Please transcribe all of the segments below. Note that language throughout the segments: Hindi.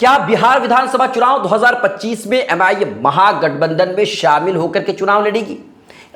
क्या बिहार विधानसभा चुनाव 2025 में एमआईएम महागठबंधन में शामिल होकर के चुनाव लड़ेगी?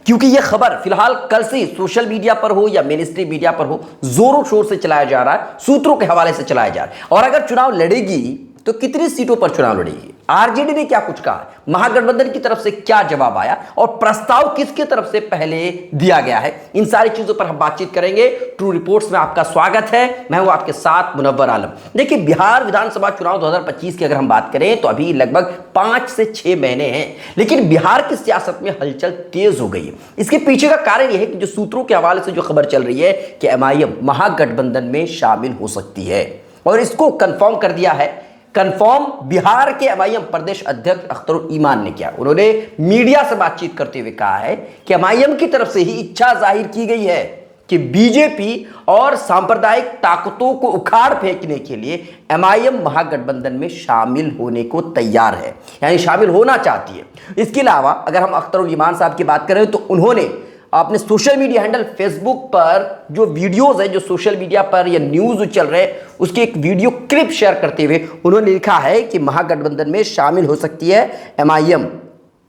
क्योंकि यह खबर फिलहाल कल से सोशल मीडिया पर हो या मेन स्ट्रीम मीडिया पर हो, जोरों शोर से चलाया जा रहा है, सूत्रों के हवाले से चलाया जा रहा है। और अगर चुनाव लड़ेगी तो कितनी सीटों पर चुनाव लड़ेगी, आरजेडी ने क्या कुछ कहा, महागठबंधन की तरफ से क्या जवाब आया और प्रस्ताव किसकी तरफ से पहले दिया गया है, इन सारी चीजों पर हम बातचीत करेंगे। ट्रू रिपोर्ट्स में आपका स्वागत है, मैं हूं आपके साथ मुनव्वर आलम। देखिए, बिहार विधानसभा चुनाव 2025 की अगर हम बात करें तो अभी लगभग 5 से 6 महीने हैं, लेकिन बिहार की सियासत में हलचल तेज हो गई है। इसके पीछे का कारण यह है कि जो सूत्रों के हवाले से जो खबर चल रही है कि एमआईएम महागठबंधन में शामिल हो सकती है, और इसको कंफर्म कर दिया है। कंफर्म बिहार के एमआईएम प्रदेश अध्यक्ष अख्तरुल ईमान ने किया। उन्होंने मीडिया से बातचीत करते हुए कहा है कि एमआईएम की तरफ से ही इच्छा जाहिर की गई है कि बीजेपी और सांप्रदायिक ताकतों को उखाड़ फेंकने के लिए एमआईएम महागठबंधन में शामिल होने को तैयार है, यानी शामिल होना चाहती है। इसके अलावा अगर हम अख्तरुल ईमान साहब की बात करें तो उन्होंने अपने सोशल मीडिया हैंडल फेसबुक पर जो वीडियोस है, जो सोशल मीडिया पर या न्यूज़ चल रहे हैं, उसकी एक वीडियो क्लिप शेयर करते हुए उन्होंने लिखा है कि महागठबंधन में शामिल हो सकती है एमआईएम।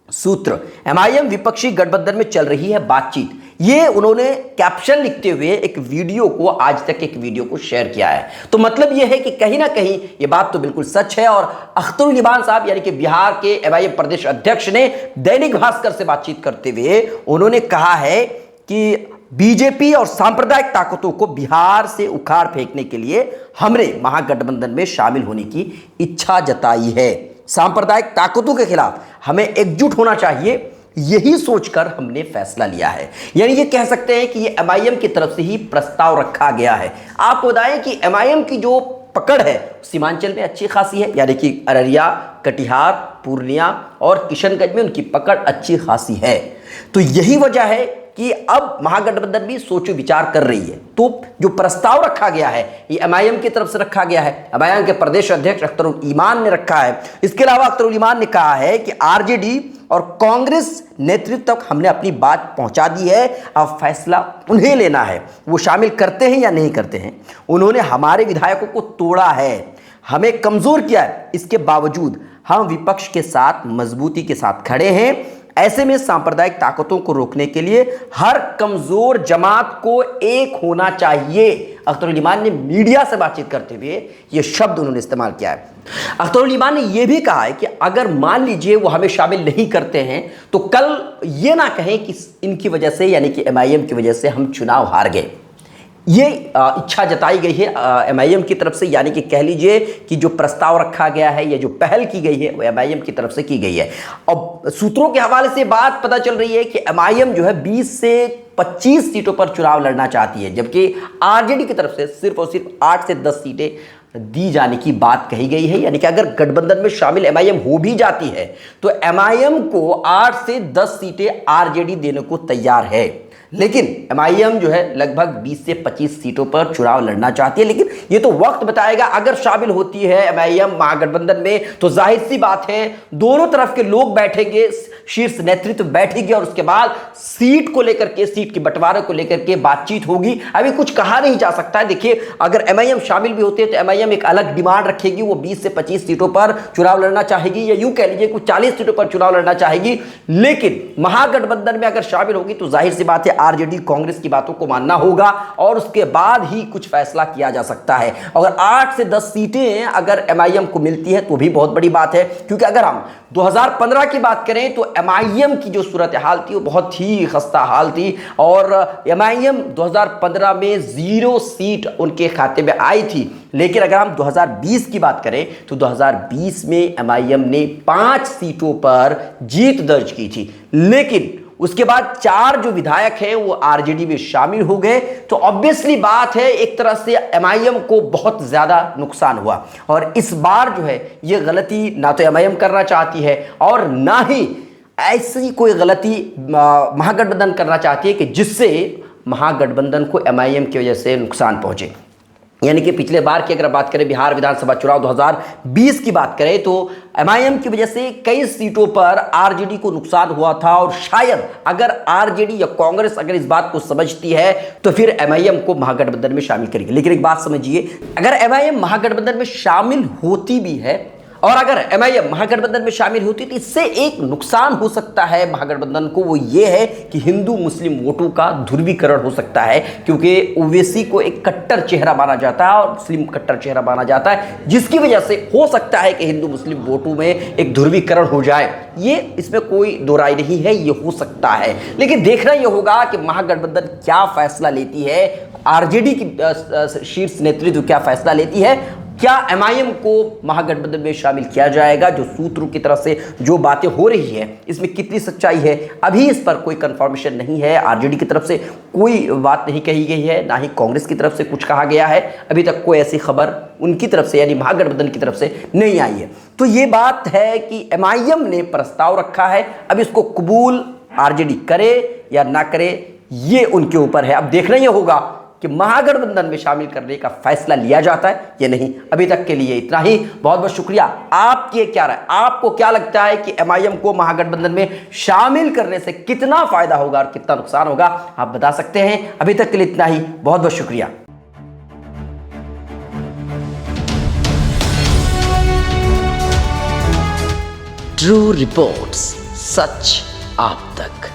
सूत्र, एमआईएम विपक्षी गठबंधन में चल रही है बातचीत, ये उन्होंने कैप्शन लिखते हुए एक वीडियो को, आज तक एक वीडियो को शेयर किया है। तो मतलब ये है कि कहीं ना कहीं ये बात तो बिल्कुल सच है। और अख्तरुल ईमान साहब यानी कि बिहार के एमआईएम प्रदेश अध्यक्ष ने दैनिक भास्कर से बातचीत करते हुए उन्होंने कहा है कि बीजेपी और सांप्रदायिक ताकतों को बिहार से उखाड़ फेंकने के लिए हमने महागठबंधन में शामिल होने की इच्छा जताई है। सांप्रदायिक ताकतों के खिलाफ हमें एकजुट होना चाहिए, यही सोचकर हमने फैसला लिया है। यानी ये कह सकते हैं कि ये एमआईएम की तरफ से ही प्रस्ताव रखा गया है। आपको बताएं कि एमआईएम की जो पकड़ है सीमांचल में अच्छी खासी है, यानी कि अररिया, कटिहार, पूर्णिया और किशनगंज में उनकी पकड़ अच्छी खासी है। तो यही वजह है कि अब महागठबंधन भी सोचो विचार कर रही है। तो जो प्रस्ताव रखा गया है ये एमआईएम की तरफ से रखा गया है, एमआईएम के प्रदेश अध्यक्ष अख्तरुल ईमान ने रखा है। इसके अलावा अख्तरुल ईमान ने कहा है कि आरजेडी और कांग्रेस नेतृत्व तक हमने अपनी बात पहुंचा दी है, अब फैसला उन्हें लेना है, वो शामिल करते हैं या नहीं करते हैं। उन्होंने हमारे विधायकों को तोड़ा है, हमें कमजोर किया है, इसके बावजूद हम विपक्ष के साथ मजबूती के साथ खड़े हैं। ऐसे में सांप्रदायिक ताकतों को रोकने के लिए हर कमजोर जमात को एक होना चाहिए। अख्तरुल ईमान ने मीडिया से बातचीत करते हुए यह शब्द उन्होंने इस्तेमाल किया है। अख्तरुल ईमान ने यह भी कहा है कि अगर मान लीजिए वो हमें शामिल नहीं करते हैं तो कल ये ना कहें कि इनकी वजह से, यानी कि एमआईएम की वजह से हम चुनाव हार गए। ये इच्छा जताई गई है एमआईएम की तरफ से, यानी कि कह लीजिए कि जो प्रस्ताव रखा गया है या जो पहल की गई है वो एमआईएम की तरफ से की गई है। अब सूत्रों के हवाले से बात पता चल रही है कि एमआईएम जो है 20 से 25 सीटों पर चुनाव लड़ना चाहती है, जबकि आरजेडी की तरफ से सिर्फ और सिर्फ 8 से 10 सीटें दी जाने की बात कही गई है। यानी कि अगर गठबंधन में शामिल एमआईएम हो भी जाती है तो एमआईएम को 8 से 10 सीटें आरजेडी देने को तैयार है, लेकिन एमआईएम जो है लगभग 20 से 25 सीटों पर चुनाव लड़ना चाहती है। लेकिन ये तो वक्त बताएगा। अगर शामिल होती है एमआईएम महागठबंधन में तो जाहिर सी बात है दोनों तरफ के लोग बैठेंगे, शीर्ष नेतृत्व बैठेगी और उसके बाद सीट को लेकर के, सीट के बंटवारे को लेकर के बातचीत होगी। अभी कुछ कहा नहीं जा सकता है। देखिए, अगर एमआईएम शामिल भी होती है तो एमआईएम एक अलग डिमांड रखेगी, वो 20 से 25 सीटों पर चुनाव लड़ना चाहेगी, या यूं कह लीजिए कुछ 40 सीटों पर चुनाव लड़ना चाहेगी। लेकिन महागठबंधन में अगर शामिल होगी तो जाहिर सी बात है आरजेडी कांग्रेस की बातों को मानना होगा और उसके बाद ही कुछ फैसला किया जा सकता है। अगर 8 से 10 सीटें अगर एमआईएम को मिलती है तो भी बहुत बड़ी बात है, क्योंकि अगर हम 2015 की बात करें तो एमआईएम की जो सूरत हाल थी वो बहुत ही खस्ता हाल थी और एमआईएम 2015 में 0 सीट उनके खाते में आई थी। लेकिन अगर हम 2020 की बात करें तो 2020 में एमआईएम ने 5 सीटों पर जीत दर्ज की थी, लेकिन उसके बाद 4 जो विधायक हैं वो आरजेडी में शामिल हो गए। तो ऑब्वियसली बात है एक तरह से एमआईएम को बहुत ज्यादा नुकसान हुआ और इस बार जो है ये गलती ना तो एमआईएम करना चाहती है और ना ही ऐसी कोई गलती महागठबंधन करना चाहती है कि जिससे महागठबंधन को एमआईएम की वजह से नुकसान पहुंचे। यानी कि पिछले बार की अगर बात करें बिहार विधानसभा चुनाव 2020 की बात करें तो एमआईएम की वजह से कई सीटों पर आरजेडी को नुकसान हुआ था और शायद अगर आरजेडी या कांग्रेस अगर इस बात को समझती है तो फिर एमआईएम को महागठबंधन में शामिल करेगी। लेकिन एक बात समझिए, अगर एमआईएम महागठबंधन में शामिल होती भी है और अगर एमआईएम महागठबंधन में शामिल होती तो इससे एक नुकसान हो सकता है महागठबंधन को, वो ये है कि हिंदू मुस्लिम वोटों का ध्रुवीकरण हो सकता है, क्योंकि ओवैसी को एक कट्टर चेहरा माना जाता है और मुस्लिम कट्टर चेहरा माना जाता है, जिसकी वजह से हो सकता है कि हिंदू मुस्लिम वोटों में एक ध्रुवीकरण हो जाए। ये इसमें कोई दो राय नहीं है, ये हो सकता है। लेकिन देखना यह होगा कि महागठबंधन क्या फैसला लेती है, आरजेडी की शीर्ष नेतृत्व क्या फैसला लेती है। क्या एमआईएम को महागठबंधन में शामिल किया जाएगा? जो सूत्रों की तरफ से जो बातें हो रही है इसमें कितनी सच्चाई है, अभी इस पर कोई कंफर्मेशन नहीं है। आरजेडी की तरफ से कोई बात नहीं कही गई है, ना ही कांग्रेस की तरफ से कुछ कहा गया है। अभी तक कोई ऐसी खबर उनकी तरफ से यानी महागठबंधन की तरफ से नहीं आई है। तो ये बात है कि एमआईएम ने प्रस्ताव रखा है, अब इसको कबूल आरजेडी करे या ना करे ये उनके ऊपर है। अब देखना यह होगा कि महागठबंधन में शामिल करने का फैसला लिया जाता है या नहीं। अभी तक के लिए इतना ही, बहुत बहुत शुक्रिया। आपकी क्या राय, आपको क्या लगता है कि एमआईएम को महागठबंधन में शामिल करने से कितना फायदा होगा और कितना नुकसान होगा, आप बता सकते हैं। अभी तक के लिए इतना ही, बहुत बहुत शुक्रिया। ट्रू रिपोर्ट्स, सच आप तक।